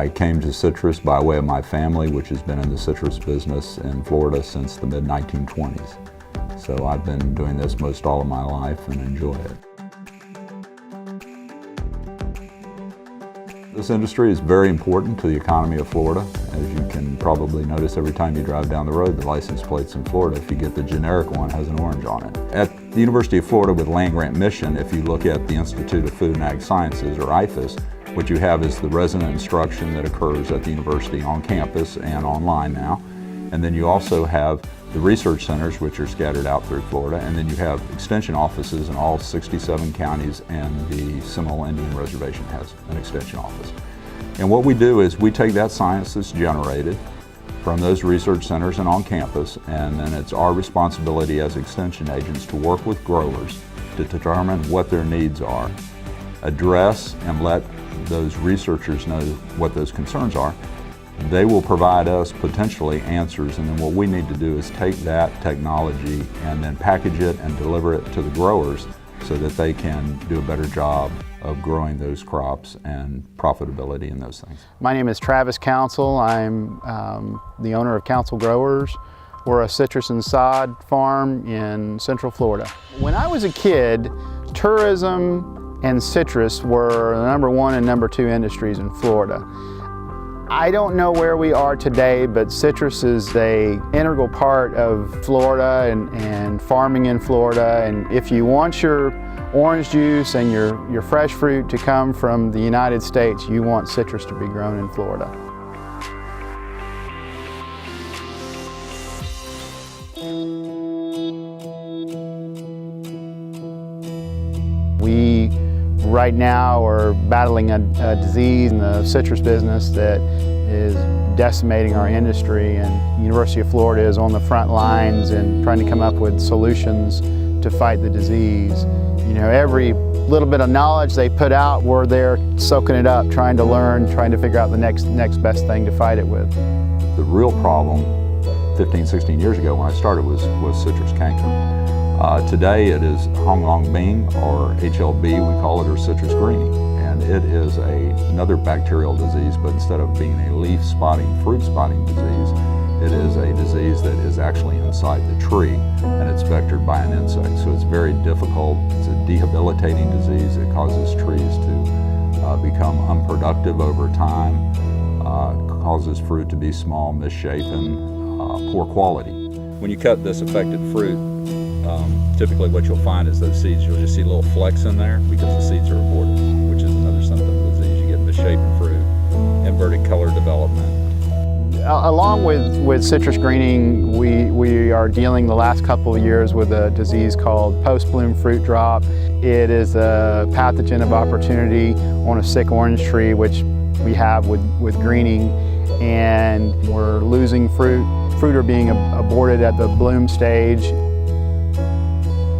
I came to citrus by way of my family, which has been in the citrus business in Florida since the mid-1920s. So I've been doing this most all of my life and enjoy it. This industry is very important to the economy of Florida. As you can probably notice every time you drive down the road, the license plates in Florida, if you get the generic one, has an orange on it. At the University of Florida with land-grant mission, if you look at the Institute of Food and Ag Sciences, or IFAS, what you have is the resident instruction that occurs at the university on campus and online now. And then you also have the research centers, which are scattered out through Florida, and then you have extension offices in all 67 counties, and the Seminole Indian Reservation has an extension office. And what we do is we take that science that's generated from those research centers and on campus, and then it's our responsibility as extension agents to work with growers to determine what their needs are, address and let those researchers know what those concerns are. They will provide us potentially answers, and then what we need to do is take that technology and then package it and deliver it to the growers so that they can do a better job of growing those crops and profitability in those things. My name is Travis Council. I'm the owner of Council Growers. We're a citrus and sod farm in Central Florida. When I was a kid, tourism and citrus were the #1 and #2 industries in Florida. I don't know where we are today, but citrus is an integral part of Florida and farming in Florida. And if you want your orange juice and your fresh fruit to come from the United States, you want citrus to be grown in Florida. We right now are battling a disease in the citrus business that is decimating our industry, and the University of Florida is on the front lines and trying to come up with solutions to fight the disease. You know, every little bit of knowledge they put out, we're there soaking it up, trying to learn, trying to figure out the next best thing to fight it with. The real problem 15, 16 years ago when I started was citrus canker. Today it is Hong Long Bean, or HLB we call it, or citrus greening. And it is another bacterial disease, but instead of being a leaf spotting, fruit spotting disease, it is a disease that is actually inside the tree, and it's vectored by an insect. So it's very difficult. It's a debilitating disease. It causes trees to become unproductive over time, causes fruit to be small, misshapen, poor quality. When you cut this affected fruit, typically what you'll find is those seeds, you'll just see little flecks in there because the seeds are aborted, which is another symptom of the disease. You get misshapen fruit, inverted color development. Along with citrus greening, we are dealing the last couple of years with a disease called post-bloom fruit drop. It is a pathogen of opportunity on a sick orange tree, which we have with greening, and we're losing fruit. Fruit are being aborted at the bloom stage.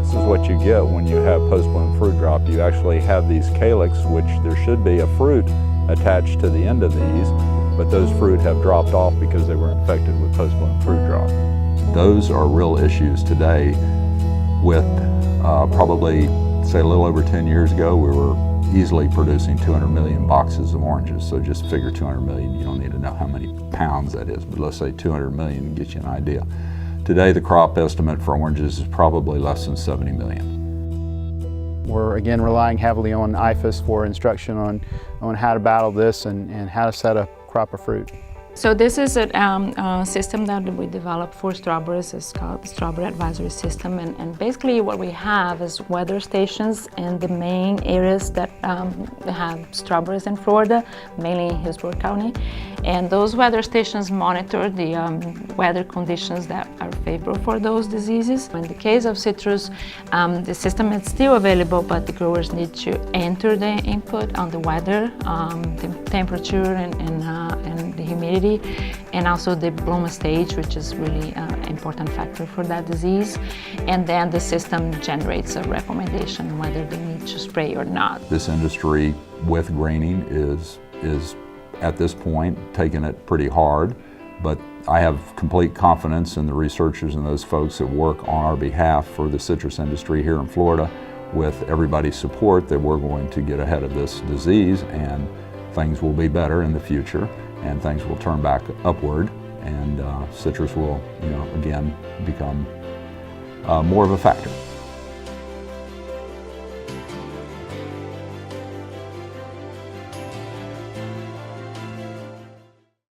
This is what you get when you have post-bloom fruit drop. You actually have these calyx, which there should be a fruit attached to the end of these, but those fruit have dropped off because they were infected with post-bloom fruit drop. Those are real issues today. With probably, say, a little over 10 years ago, we were easily producing 200 million boxes of oranges. So just figure 200 million, you don't need to know how many pounds that is, but let's say 200 million to get you an idea. Today, the crop estimate for oranges is probably less than 70 million. We're again relying heavily on IFAS for instruction on how to battle this and how to set a crop of fruit. So this is a system that we developed for strawberries. It's called the Strawberry Advisory System, and basically what we have is weather stations in the main areas that have strawberries in Florida, mainly in Hillsborough County. And those weather stations monitor the weather conditions that are favorable for those diseases. In the case of citrus, the system is still available, but the growers need to enter the input on the weather, the temperature and the humidity, and also the bloom stage, which is really an important factor for that disease. And then the system generates a recommendation whether they need to spray or not. This industry with greening is at this point taking it pretty hard, but I have complete confidence in the researchers and those folks that work on our behalf for the citrus industry here in Florida. With everybody's support, that we're going to get ahead of this disease and things will be better in the future and things will turn back upward, and citrus will, again become more of a factor.